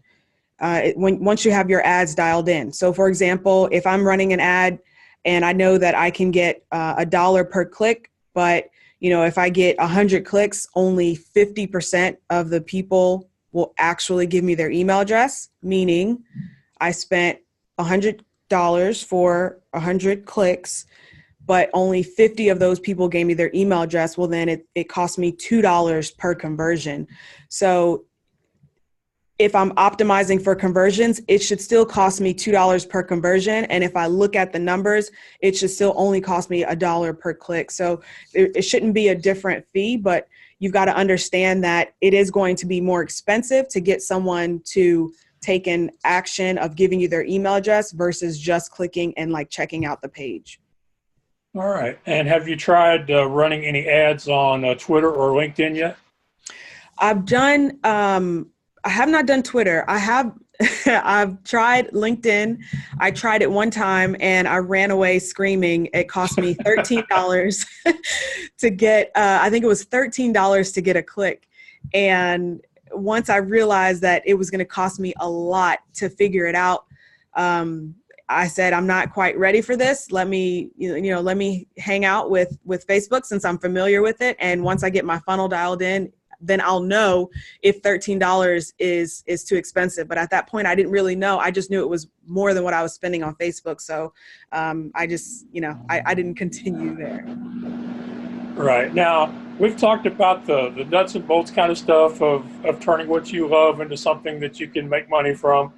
once you have your ads dialed in. So for example, if I'm running an ad and I know that I can get $1 per click, but if I get 100 clicks, only 50% of the people will actually give me their email address, meaning I spent $100 for 100 clicks, but only 50 of those people gave me their email address. Well, then it cost me $2 per conversion. So if I'm optimizing for conversions, it should still cost me $2 per conversion. And if I look at the numbers, it should still only cost me $1 per click. So it shouldn't be a different fee, but you've got to understand that it is going to be more expensive to get someone to take an action of giving you their email address versus just clicking and checking out the page. All right. And have you tried running any ads on Twitter or LinkedIn yet? I have not done Twitter. I have I've tried LinkedIn. I tried it one time and I ran away screaming. It cost me $13 to get, I think it was $13 to get a click. And once I realized that it was going to cost me a lot to figure it out, I said, I'm not quite ready for this. Let me, let me hang out with Facebook since I'm familiar with it. And once I get my funnel dialed in, then I'll know if $13 is too expensive. But at that point, I didn't really know. I just knew it was more than what I was spending on Facebook. So I just, I didn't continue there. Right. Now, we've talked about the nuts and bolts kind of stuff of turning what you love into something that you can make money from.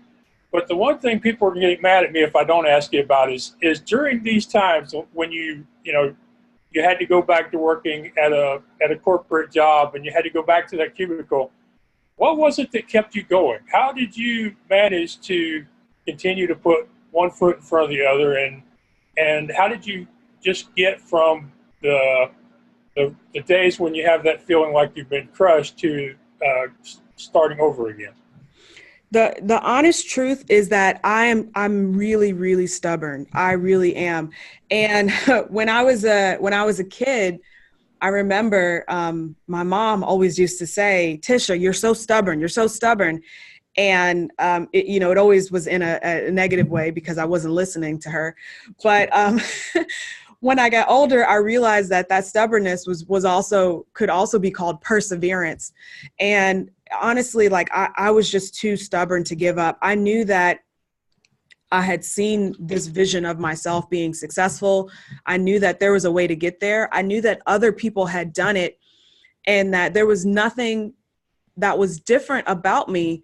But the one thing people are getting mad at me if I don't ask you about is during these times when you had to go back to working at a corporate job and you had to go back to that cubicle, what was it that kept you going? How did you manage to continue to put one foot in front of the other, and how did you just get from the days when you have that feeling like you've been crushed to starting over again? The honest truth is that I'm really, really stubborn. I really am. And when I was a kid, I remember my mom always used to say, Tisha, you're so stubborn. You're so stubborn. And it always was in a negative way because I wasn't listening to her. But when I got older, I realized that stubbornness could also be called perseverance. And honestly, like I was just too stubborn to give up. I knew that I had seen this vision of myself being successful. I knew that there was a way to get there. I knew that other people had done it and that there was nothing that was different about me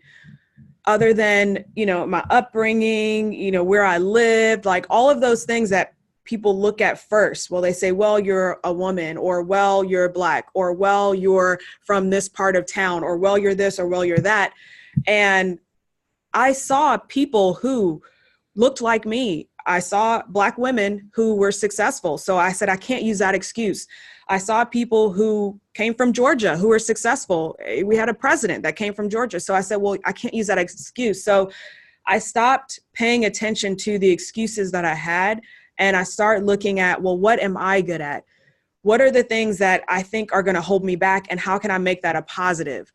other than, my upbringing, where I lived, like all of those things that people look at first. Well, they say, well, you're a woman, or well, you're Black, or well, you're from this part of town, or well, you're this, or well, you're that. And I saw people who looked like me. I saw Black women who were successful. So I said, I can't use that excuse. I saw people who came from Georgia who were successful. We had a president that came from Georgia. So I said, well, I can't use that excuse. So I stopped paying attention to the excuses that I had. And I started looking at, well, what am I good at? What are the things that I think are going to hold me back? And how can I make that a positive?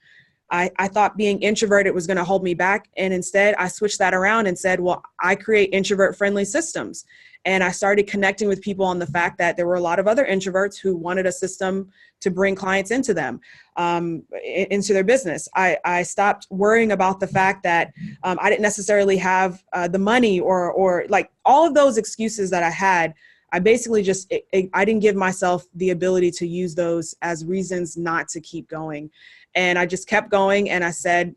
I thought being introverted was going to hold me back. And instead, I switched that around and said, well, I create introvert-friendly systems. And I started connecting with people on the fact that there were a lot of other introverts who wanted a system to bring clients into them, into their business. I stopped worrying about the fact that I didn't necessarily have the money or like all of those excuses that I had. I basically I didn't give myself the ability to use those as reasons not to keep going. And I just kept going. And I said,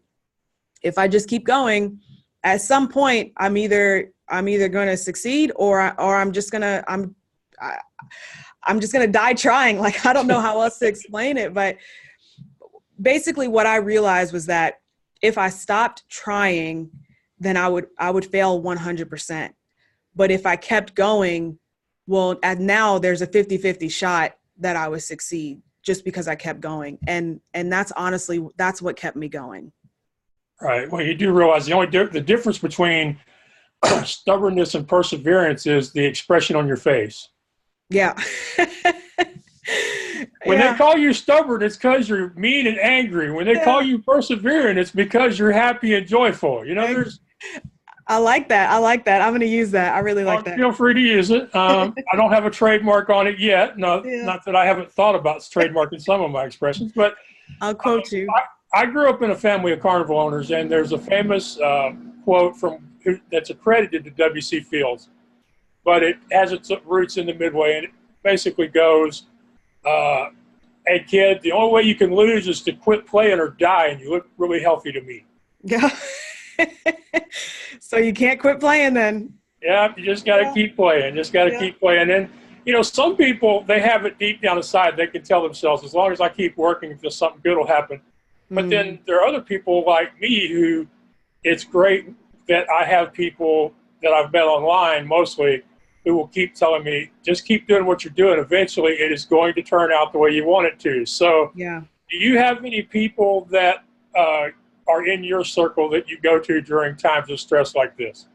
if I just keep going, at some point, I'm either going to succeed or I'm just going to die trying. Like, I don't know how else to explain it. But basically what I realized was that if I stopped trying, then I would fail 100%. But if I kept going, well, now there's a 50-50 shot that I would succeed just because I kept going. And that's what kept me going. Right. Well, you do realize the difference between stubbornness and perseverance is the expression on your face. Yeah. When they call you stubborn, it's because you're mean and angry. When they call you persevering, it's because you're happy and joyful. I like that. I'm going to use that. I really like that. Feel free to use it. I don't have a trademark on it yet. Not that I haven't thought about trademarking some of my expressions, but I'll quote you. I grew up in a family of carnival owners, and there's a famous quote that's accredited to W.C. Fields, but it has its roots in the Midway, and it basically goes, hey, kid, the only way you can lose is to quit playing or die, and you look really healthy to me. Yeah. So you can't quit playing then. Yeah, you just got to keep playing. Keep playing. And, some people, they have it deep down inside. They can tell themselves, as long as I keep working, just something good will happen. But then there are other people like me who it's great that I have people that I've met online mostly who will keep telling me, just keep doing what you're doing. Eventually, it is going to turn out the way you want it to. So do you have any people that are in your circle that you go to during times of stress like this?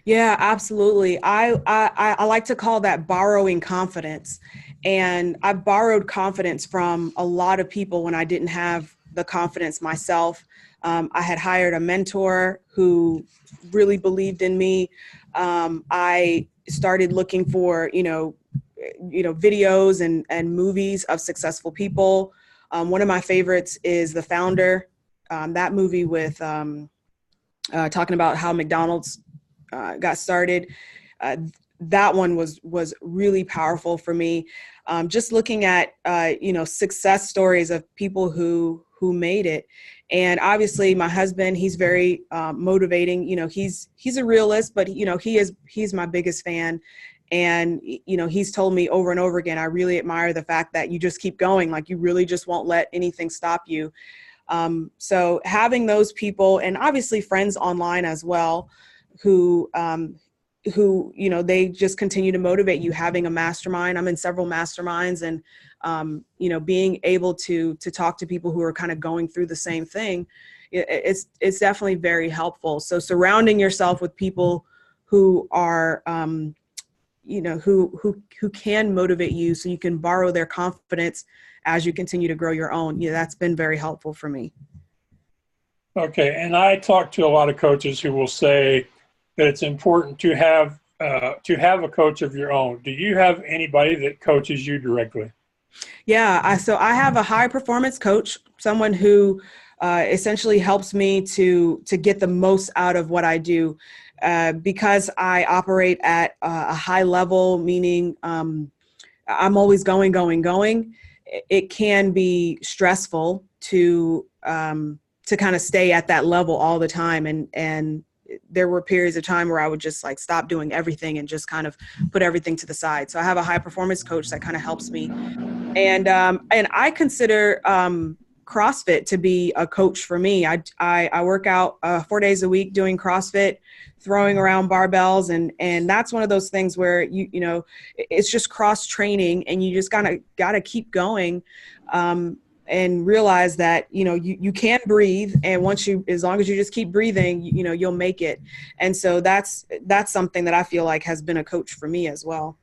Yeah, absolutely. I like to call that borrowing confidence. And I borrowed confidence from a lot of people when I didn't have the confidence myself. I had hired a mentor who really believed in me. I started looking for, videos and movies of successful people. One of my favorites is The Founder. That movie with talking about how McDonald's got started. That one was really powerful for me. Just looking at success stories of people who made it, and obviously my husband, he's very motivating. He's a realist, but he's my biggest fan. And he's told me over and over again, I really admire the fact that you just keep going, like you really just won't let anything stop you. So having those people, and obviously friends online as well, who they just continue to motivate you. Having a mastermind, I'm in several masterminds, and being able to talk to people who are kind of going through the same thing, it's definitely very helpful. So surrounding yourself with people who are who can motivate you, so you can borrow their confidence as you continue to grow your own. That's been very helpful for me. Okay, and I talk to a lot of coaches who will say that it's important to have a coach of your own. Do you have anybody that coaches you directly? Yeah, so I have a high performance coach, someone who essentially helps me to get the most out of what I do. Because I operate at a high level, meaning I'm always going. It can be stressful to kind of stay at that level all the time. And there were periods of time where I would just like stop doing everything and just kind of put everything to the side. So I have a high performance coach that kind of helps me. And I consider CrossFit to be a coach for me. I work out 4 days a week doing CrossFit, throwing around barbells, and that's one of those things where it's just cross training, and you just gotta keep going, and realize that you can breathe, and as long as you just keep breathing, you'll make it. And so that's something that I feel like has been a coach for me as well.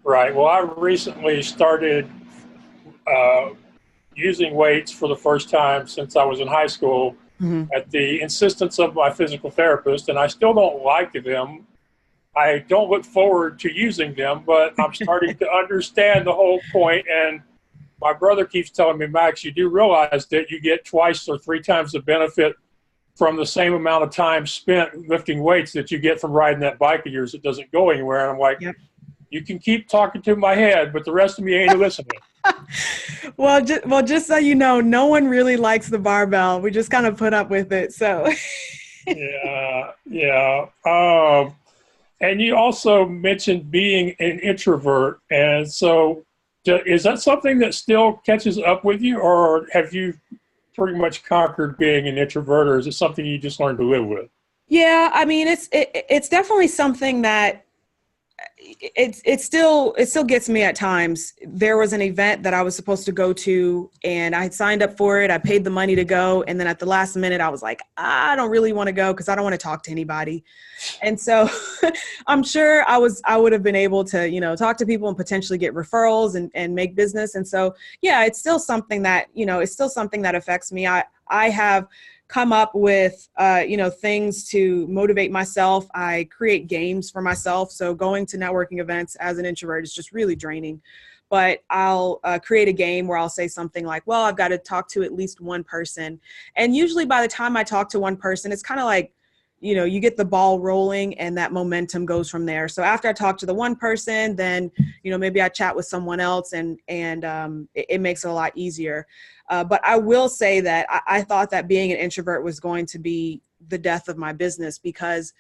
Right. Well, I recently started using weights for the first time since I was in high school, at the insistence of my physical therapist, and I still don't like them. I don't look forward to using them, but I'm starting to understand the whole point. And my brother keeps telling me, Max, you do realize that you get twice or three times the benefit from the same amount of time spent lifting weights that you get from riding that bike of yours that doesn't go anywhere. And I'm like, yep. You can keep talking to my head, but the rest of me ain't listening. Well, just so you know, no one really likes the barbell. We just kind of put up with it. So. Yeah. And you also mentioned being an introvert. And so is that something that still catches up with you, or have you pretty much conquered being an introvert, or is it something you just learned to live with? Yeah, I mean, it's definitely something that it still gets me at times. There was an event that I was supposed to go to, and I had signed up for it. I paid the money to go. And then at the last minute, I was like, I don't really want to go because I don't want to talk to anybody. And so I'm sure I would have been able to, talk to people and potentially get referrals and make business. And so, yeah, it's still something that, affects me. I have come up with, things to motivate myself. I create games for myself. So going to networking events as an introvert is just really draining. But I'll create a game where I'll say something like, well, I've got to talk to at least one person. And usually by the time I talk to one person, it's kind of like, you get the ball rolling and that momentum goes from there. So after I talk to the one person, then, maybe I chat with someone else, and it makes it a lot easier. But I will say that I thought that being an introvert was going to be the death of my business, because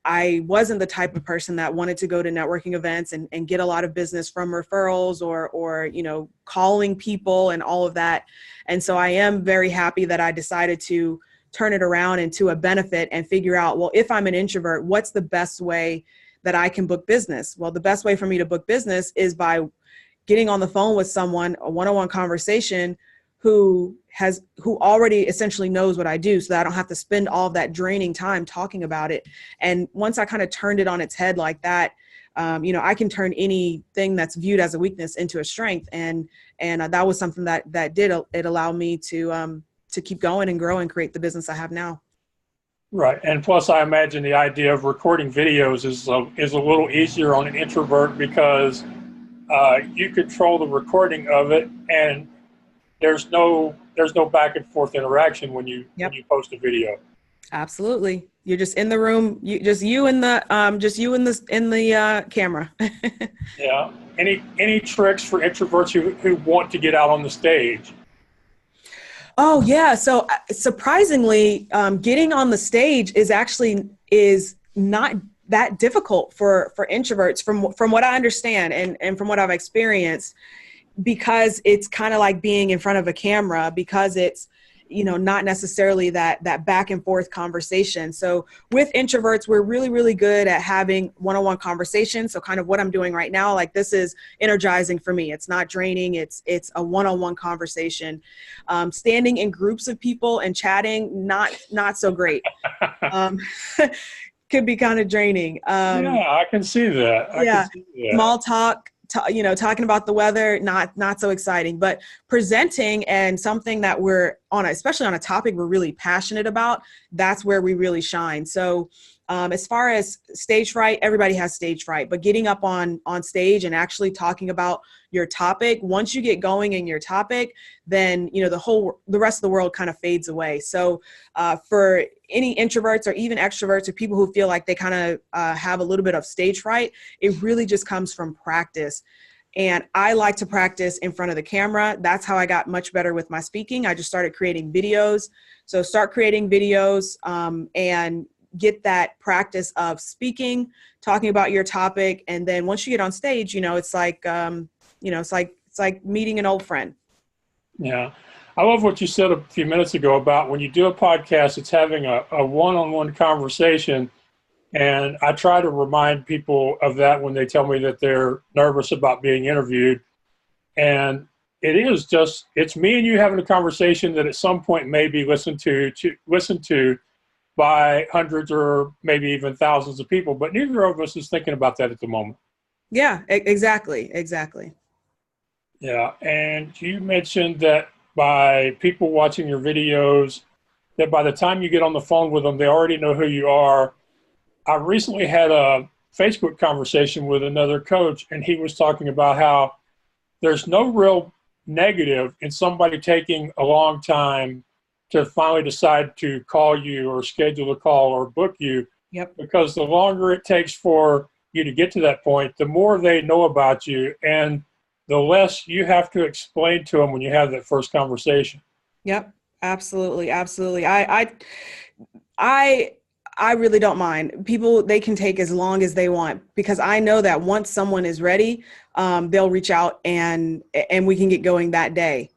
I wasn't the type of person that wanted to go to networking events and get a lot of business from referrals or calling people and all of that. And so I am very happy that I decided to turn it around into a benefit and figure out, well, if I'm an introvert, what's the best way that I can book business? Well, the best way for me to book business is by getting on the phone with someone, a one-on-one conversation, who already essentially knows what I do, so that I don't have to spend all of that draining time talking about it. And once I kind of turned it on its head like that, I can turn anything that's viewed as a weakness into a strength. And that was something that did it allow me to keep going and grow and create the business I have now. Right. And plus, I imagine the idea of recording videos is a little easier on an introvert because you control the recording of it, and there's no back and forth interaction when you post a video. Absolutely. You're just in the room, you in the camera. Yeah. Any tricks for introverts who want to get out on the stage? Oh yeah. So surprisingly, getting on the stage is not that difficult for introverts from what I understand and from what I've experienced, because it's kind of like being in front of a camera, because it's, not necessarily that back and forth conversation. So with introverts, we're really, really good at having one-on-one conversations. So kind of what I'm doing right now, like this is energizing for me. It's not draining. It's a one-on-one conversation. Standing in groups of people and chatting, not so great. Could be kind of draining. Yeah, I can see that. Can see that. Small talk, talking about the weather, not so exciting, but presenting and something that we're on, especially on a topic we're really passionate about, that's where we really shine. So as far as stage fright, everybody has stage fright, but getting up on stage and actually talking about your topic, once you get going in your topic, then, the rest of the world kind of fades away. So for any introverts or even extroverts or people who feel like they kind of have a little bit of stage fright, it really just comes from practice. And I like to practice in front of the camera. That's how I got much better with my speaking. I just started creating videos. So start creating videos and get that practice of speaking, talking about your topic. And then once you get on stage, it's like, it's like meeting an old friend. Yeah. I love what you said a few minutes ago about when you do a podcast, it's having a one-on-one conversation. And I try to remind people of that when they tell me that they're nervous about being interviewed. And it's me and you having a conversation that at some point may be listened to by hundreds or maybe even thousands of people, but neither of us is thinking about that at the moment. Yeah, exactly. Yeah, and you mentioned that by people watching your videos, that by the time you get on the phone with them, they already know who you are. I recently had a Facebook conversation with another coach, and he was talking about how there's no real negative in somebody taking a long time to finally decide to call you or schedule a call or book you. Yep. Because the longer it takes for you to get to that point, the more they know about you and the less you have to explain to them when you have that first conversation. Yep. Absolutely. I really don't mind. People, they can take as long as they want, because I know that once someone is ready, they'll reach out and we can get going that day.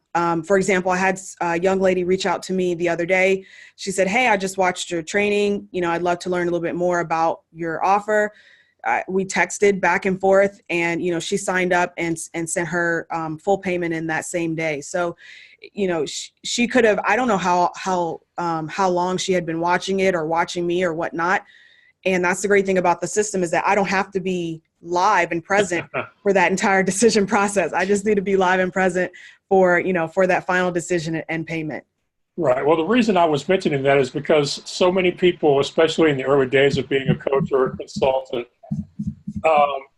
For example, I had a young lady reach out to me the other day. She said, "Hey, I just watched your training. I'd love to learn a little bit more about your offer." We texted back and forth, and, she signed up and sent her full payment in that same day. So, she could have, I don't know how long she had been watching it or watching me or whatnot. And that's the great thing about the system, is that I don't have to be live and present for that entire decision process. I just need to be live and present for that final decision and payment. Right. Well, the reason I was mentioning that is because so many people, especially in the early days of being a coach or a consultant,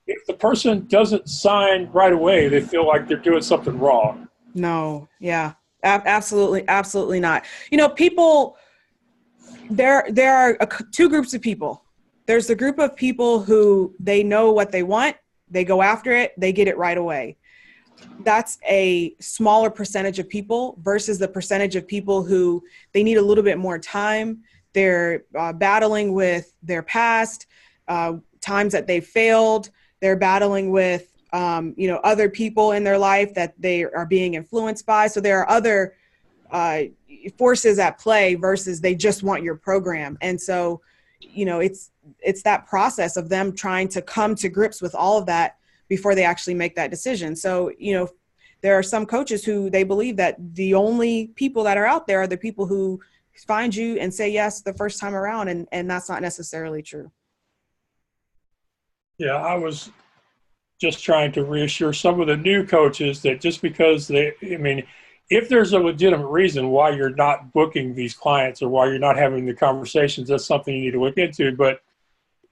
if the person doesn't sign right away, they feel like they're doing something wrong. No. Yeah, absolutely. Absolutely not. People, there are two groups of people. There's the group of people who they know what they want. They go after it. They get it right away. That's a smaller percentage of people versus the percentage of people who they need a little bit more time. They're battling with their past, times that they failed. They're battling with, other people in their life that they are being influenced by. So there are other forces at play versus they just want your program. And so, it's that process of them trying to come to grips with all of that before they actually make that decision. So, there are some coaches who they believe that the only people that are out there are the people who find you and say yes the first time around, and that's not necessarily true. Yeah, I was just trying to reassure some of the new coaches that just because if there's a legitimate reason why you're not booking these clients or why you're not having the conversations, that's something you need to look into. But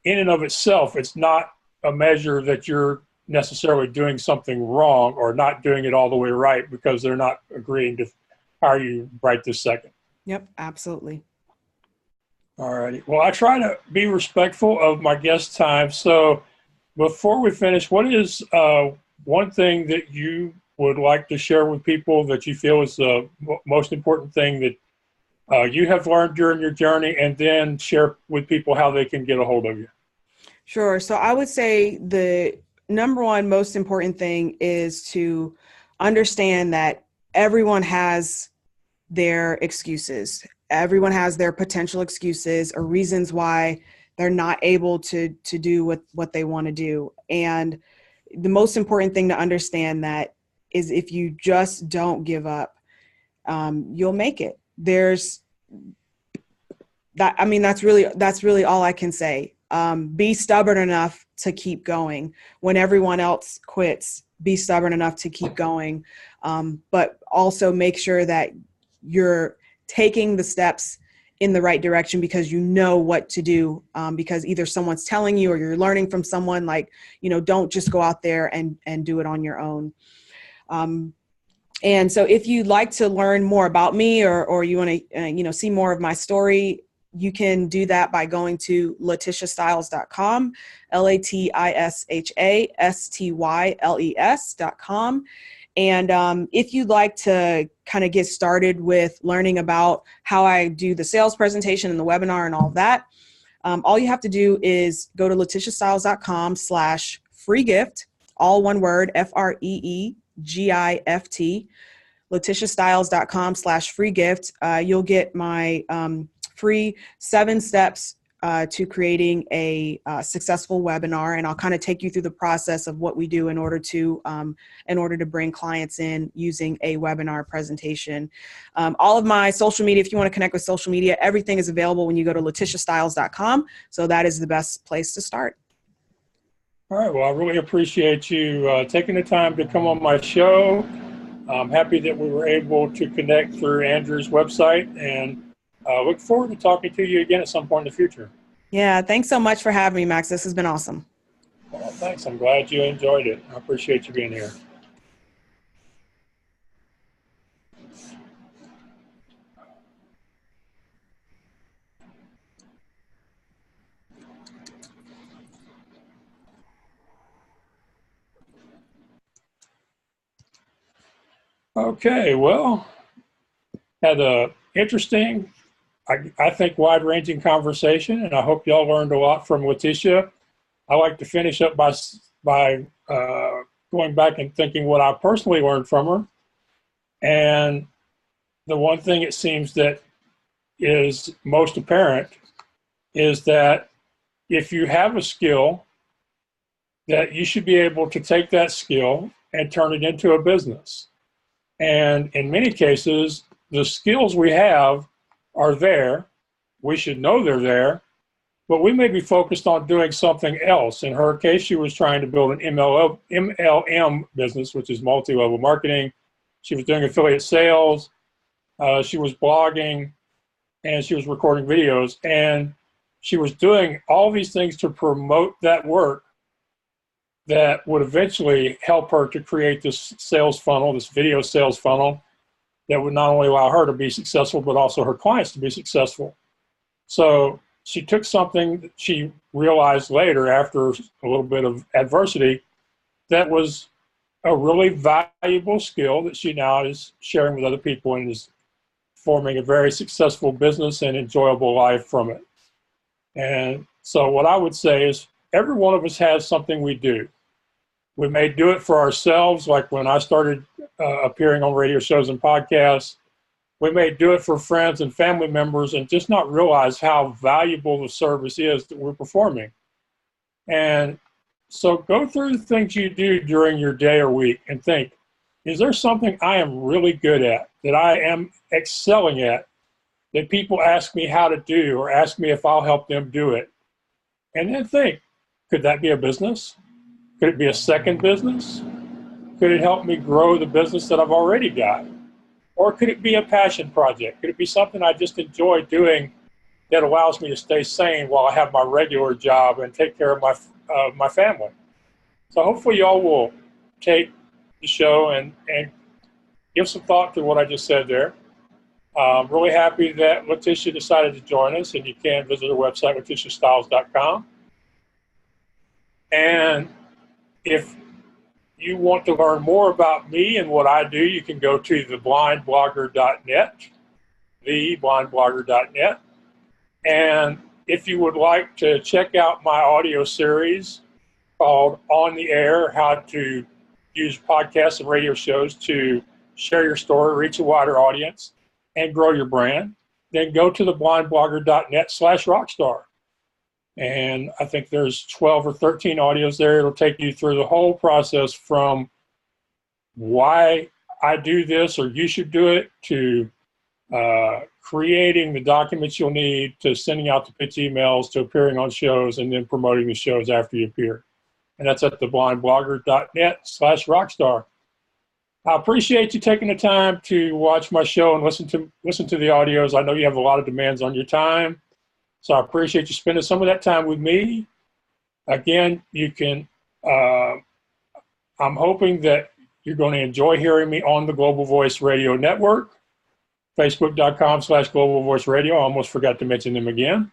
in and of itself, it's not a measure that you're necessarily doing something wrong or not doing it all the way right because they're not agreeing to hire you right this second. Yep, absolutely. All righty. Well, I try to be respectful of my guest time. So before we finish, what is one thing that you would like to share with people that you feel is the most important thing that you have learned during your journey, and then share with people how they can get a hold of you? Sure. So I would say the number one most important thing is to understand that everyone has their excuses. Everyone has their potential excuses or reasons why they're not able to do what they want to do. And the most important thing to understand that is if you just don't give up, you'll make it. There's that. I mean, that's really all I can say. Be stubborn enough to keep going when everyone else quits. Be stubborn enough to keep going, but also make sure that you're taking the steps in the right direction because you know what to do, because either someone's telling you or you're learning from someone. Like, don't just go out there and do it on your own. And so if you'd like to learn more about me or you want to see more of my story, you can do that by going to latishastyles.com, LATISHASTYLES.com. And if you'd like to kind of get started with learning about how I do the sales presentation and the webinar and all of that, all you have to do is go to latishastyles.com/free gift, all one word, FREEGIFT, latishastyles.com/free gift. You'll get my free 7 steps to creating a successful webinar, and I'll kind of take you through the process of what we do in order to bring clients in using a webinar presentation. All of my social media, if you want to connect with social media, everything is available when you go to latishastyles.com. So that is the best place to start. All right. Well, I really appreciate you taking the time to come on my show. I'm happy that we were able to connect through Andrew's website, and look forward to talking to you again at some point in the future. Yeah, thanks so much for having me, Max. This has been awesome. Well, thanks. I'm glad you enjoyed it. I appreciate you being here. Okay, well, had a interesting, I think, wide-ranging conversation, and I hope y'all learned a lot from Latisha. I like to finish up by going back and thinking what I personally learned from her. And the one thing it seems that is most apparent is that if you have a skill, that you should be able to take that skill and turn it into a business. And in many cases, the skills we have are there. We should know they're there, but we may be focused on doing something else. In her case, she was trying to build an MLM business, which is multi-level marketing. She was doing affiliate sales. She was blogging, and she was recording videos. And she was doing all these things to promote that work that would eventually help her to create this sales funnel, this video sales funnel, that would not only allow her to be successful, but also her clients to be successful. So she took something that she realized later, after a little bit of adversity, that was a really valuable skill that she now is sharing with other people and is forming a very successful business and enjoyable life from it. And so what I would say is every one of us has something we do. We may do it for ourselves, like when I started appearing on radio shows and podcasts. We may do it for friends and family members and just not realize how valuable the service is that we're performing. And so go through the things you do during your day or week and think, is there something I am really good at, that I am excelling at, that people ask me how to do or ask me if I'll help them do it? And then think, could that be a business? Could it be a second business? Could it help me grow the business that I've already got? Or could it be a passion project? Could it be something I just enjoy doing that allows me to stay sane while I have my regular job and take care of my family? So hopefully y'all will take the show and give some thought to what I just said there. I'm really happy that Latisha decided to join us, and you can visit her website, latishastyles.com. And if you want to learn more about me and what I do, you can go to theblindblogger.net, theblindblogger.net. And if you would like to check out my audio series called On the Air, how to use podcasts and radio shows to share your story, reach a wider audience, and grow your brand, then go to theblindblogger.net/rockstar. And I think there's 12 or 13 audios there. It'll take you through the whole process from why I do this or you should do it, to creating the documents you'll need, to sending out the pitch emails, to appearing on shows, and then promoting the shows after you appear. And that's at theblindblogger.net/rockstar. I appreciate you taking the time to watch my show and listen to the audios. I know you have a lot of demands on your time, so I appreciate you spending some of that time with me. Again, you can, I'm hoping that you're going to enjoy hearing me on the Global Voice Radio Network, facebook.com/Global Voice Radio. I almost forgot to mention them again.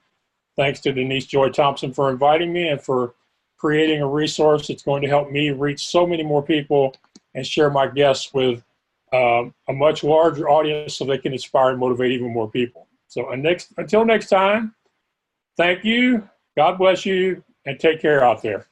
Thanks to Denise Joy Thompson for inviting me and for creating a resource that's going to help me reach so many more people and share my guests with a much larger audience so they can inspire and motivate even more people. So until next time, thank you, God bless you, and take care out there.